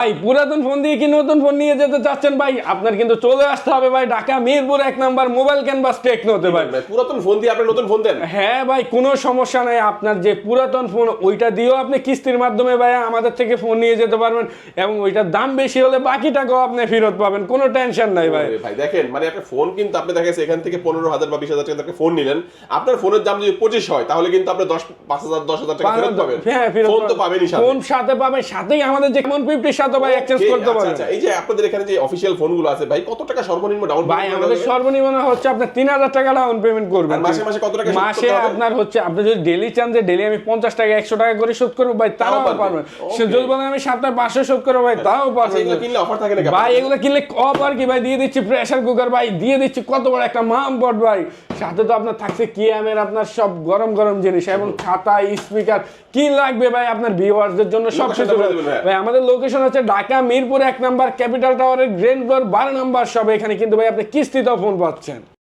ভাই পুরাতন ফোন দিয়ে কি নতুন ফোন নিয়ে যেতে চাচ্ছেন ভাই, আপনার কিন্তু চলে আসতে হবে ভাই Dhaka Mirpur 1 number mobile canvas টেকনোতে ভাই। পুরাতন ফোন দিয়ে আপনি নতুন ফোন দেন? হ্যাঁ ভাই, কোনো সমস্যা নাই, আপনার যে পুরাতন ফোন ওইটা দিয়েও আপনি কিস্তির মাধ্যমে ভাই আমাদের থেকে ফোন নিয়ে যেতে পারবেন, এবং ওইটার দাম বেশি হলে বাকি টাকাও আপনি ফেরত পাবেন, কোনো টেনশন নাই ভাই। ভাই দেখেন, মানে একটা ফোন কিন্তু আপনি দেখেন এখান থেকে 15,000 বা 20,000 টাকা ফোন নিলেন, আপনার ফোনের দাম যদি 25 হয় তাহলে কিন্তু আপনি 5,000 10,000 টাকা ফেরত পাবেন। হ্যাঁ, ফেরত ফোন তো পাবেনই সাথে। ফোন সাথে পাবেন, সাথেই আমাদের যে ফোন 50 সাথে ভাই এক্সচেঞ্জ করতে পারবেন। আচ্ছা, এই যে আপনাদের এখানে যে অফিশিয়াল ফোনগুলো আছে ভাই, কত টাকা সর্বনিম্ন ডাউন ভাই আমাদের সর্বনিম্ন হচ্ছে আপনার 3,000 টাকা ডাউন পেমেন্ট করবেন। মাসে মাসে কত টাকা শোধ মাসে করতে হবে? আপনার হচ্ছে আপনি যদি ডেইলি চান যে ডেইলি আমি 50 টাকা 100 টাকা করে শোধ করব ভাই, তাও পারবেন। সে যদি বলেন আমি সপ্তাহে 500 শোধ করব ভাই, তাও পারবেন। এগুলো কিনলে অফার থাকে নাকি ভাই এগুলো কিনলে অফার কি ভাই, দিয়ে দিচ্ছি প্রেসার কুকার ভাই, দিয়ে দিচ্ছি কত বড় একটা মামপট ভাই, সাথে তো আপনার থাকছে কিয়ামের আপনার সব গরম গরম জিনিস এবং খাতা স্পিকার কি লাগবে ভাই আপনার ভিউয়ারদের জন্য সব কিছু ভাই। আমাদের লোকেশন হচ্ছে ঢাকা মিরপুর 1 নাম্বার ক্যাপিটাল টাওয়ারের গ্রাউন্ড ফ্লোর 12 নাম্বার সব। এখানে কিন্তু ভাই আপনি কিস্তিতেও ফোন পাচ্ছেন।